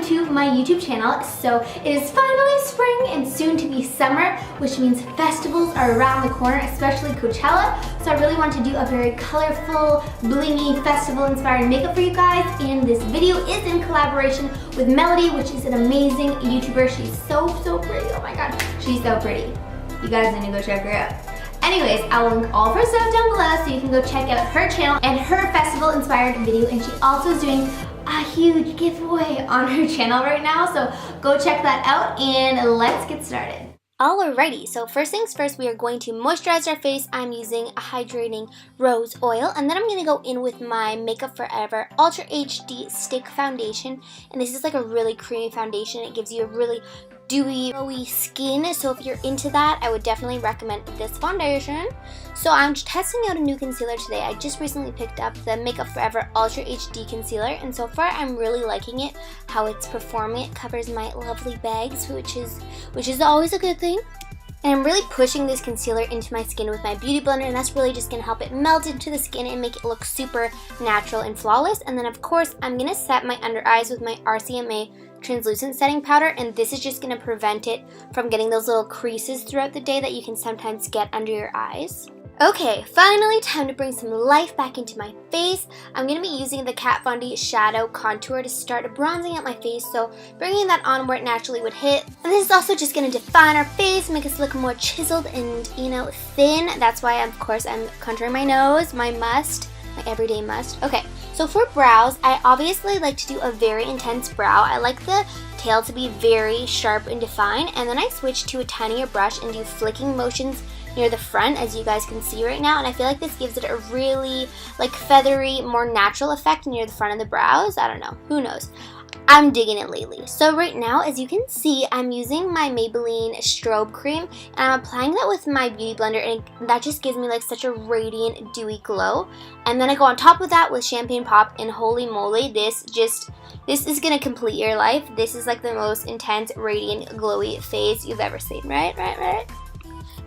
To my YouTube channel. So it is finally spring and soon to be summer, which means festivals are around the corner, especially Coachella. So I really want to do a very colorful, blingy, festival-inspired makeup for you guys. And this video is in collaboration with Melody, which is an amazing YouTuber. She's so pretty. Oh my god, she's so pretty. You guys need to go check her out. Anyways, I will link all of her stuff down below so you can go check out her channel and her festival-inspired video. And she also is doing a huge giveaway on her channel right now, so go check that out and let's get started. Alrighty, so first things first, we are going to moisturize our face. I'm using a hydrating rose oil, and then I'm going to go in with my Makeup Forever Ultra HD Stick Foundation, and this is like a really creamy foundation. It gives you a really dewy, glowy skin, so if you're into that, I would definitely recommend this foundation. So I'm testing out a new concealer today. I just recently picked up the Makeup Forever Ultra HD Concealer, and so far I'm really liking it, how it's performing. It covers my lovely bags, which is always a good thing. And I'm really pushing this concealer into my skin with my beauty blender, and that's really just going to help it melt into the skin and make it look super natural and flawless. And then of course, I'm going to set my under eyes with my RCMA translucent setting powder, and this is just going to prevent it from getting those little creases throughout the day that you can sometimes get under your eyes. Okay, finally time to bring some life back into my face. I'm going to be using the Kat Von D Shadow Contour to start bronzing out my face, so bringing that on where it naturally would hit. And this is also just going to define our face, make us look more chiseled and, you know, thin. That's why, of course, I'm contouring my nose, my everyday must. Okay, so for brows, I obviously like to do a very intense brow. I like the tail to be very sharp and defined, and then I switch to a tinier brush and do flicking motions near the front, as you guys can see right now, and I feel like this gives it a really like feathery, more natural effect near the front of the brows. I don't know, who knows. I'm digging it lately. So right now, as you can see, I'm using my Maybelline Strobe Cream, and I'm applying that with my beauty blender, and that just gives me like such a radiant, dewy glow. And then I go on top of that with Champagne Pop, and holy moly, this is gonna complete your life. This is like the most intense, radiant, glowy face you've ever seen, right?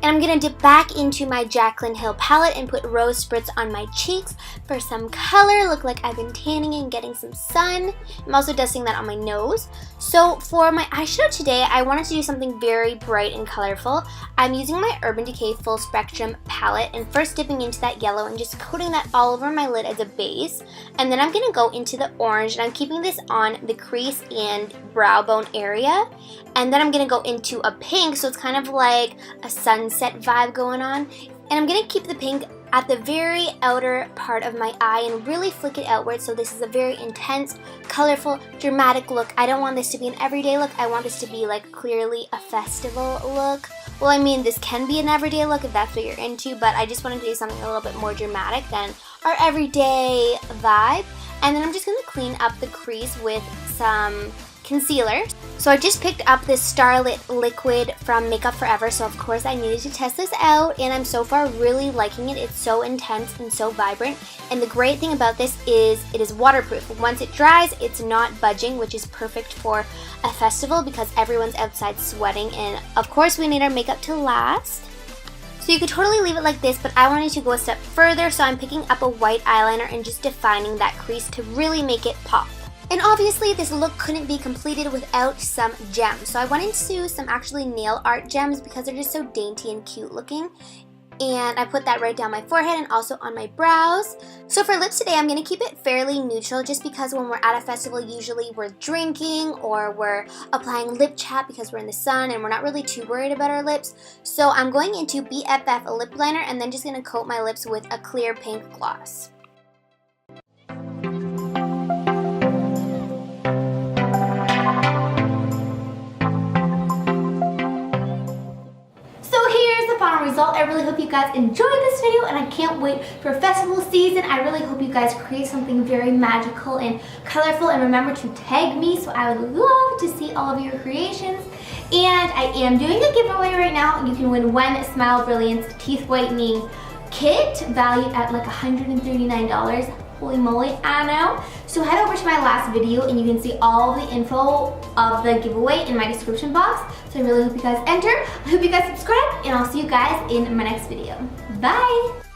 And I'm going to dip back into my Jaclyn Hill palette and put Rose Spritz on my cheeks for some color. Look like I've been tanning and getting some sun. I'm also dusting that on my nose. So for my eyeshadow today, I wanted to do something very bright and colorful. I'm using my Urban Decay Full Spectrum palette and first dipping into that yellow and just coating that all over my lid as a base. And then I'm going to go into the orange, and I'm keeping this on the crease and brow bone area. And then I'm going to go into a pink, so it's kind of like a sunset vibe going on. And I'm going to keep the pink at the very outer part of my eye and really flick it outward, so this is a very intense, colorful, dramatic look. I don't want this to be an everyday look. I want this to be like clearly a festival look. Well, I mean, this can be an everyday look if that's what you're into, but I just wanted to do something a little bit more dramatic than our everyday vibe. And then I'm just going to clean up the crease with some concealer. So I just picked up this Starlit Liquid from Makeup Forever, so of course I needed to test this out, and I'm so far really liking it. It's so intense and so vibrant, and the great thing about this is it is waterproof. Once it dries, it's not budging, which is perfect for a festival because everyone's outside sweating, and of course we need our makeup to last. So you could totally leave it like this, but I wanted to go a step further, so I'm picking up a white eyeliner and just defining that crease to really make it pop. And obviously this look couldn't be completed without some gems. So I went into some actually nail art gems because they're just so dainty and cute looking. And I put that right down my forehead and also on my brows. So for lips today, I'm going to keep it fairly neutral just because when we're at a festival, usually we're drinking or we're applying lip chat because we're in the sun and we're not really too worried about our lips. So I'm going into BFF lip liner and then just going to coat my lips with a clear pink gloss. Result. I really hope you guys enjoyed this video, and I can't wait for festival season. I really hope you guys create something very magical and colorful, and remember to tag me, so I would love to see all of your creations. And I am doing a giveaway right now. You can win one Smile Brilliance teeth whitening kit valued at like $139. Holy moly, I know. So head over to my last video and you can see all the info of the giveaway in my description box. So I really hope you guys enter. I hope you guys subscribe, and I'll see you guys in my next video. Bye!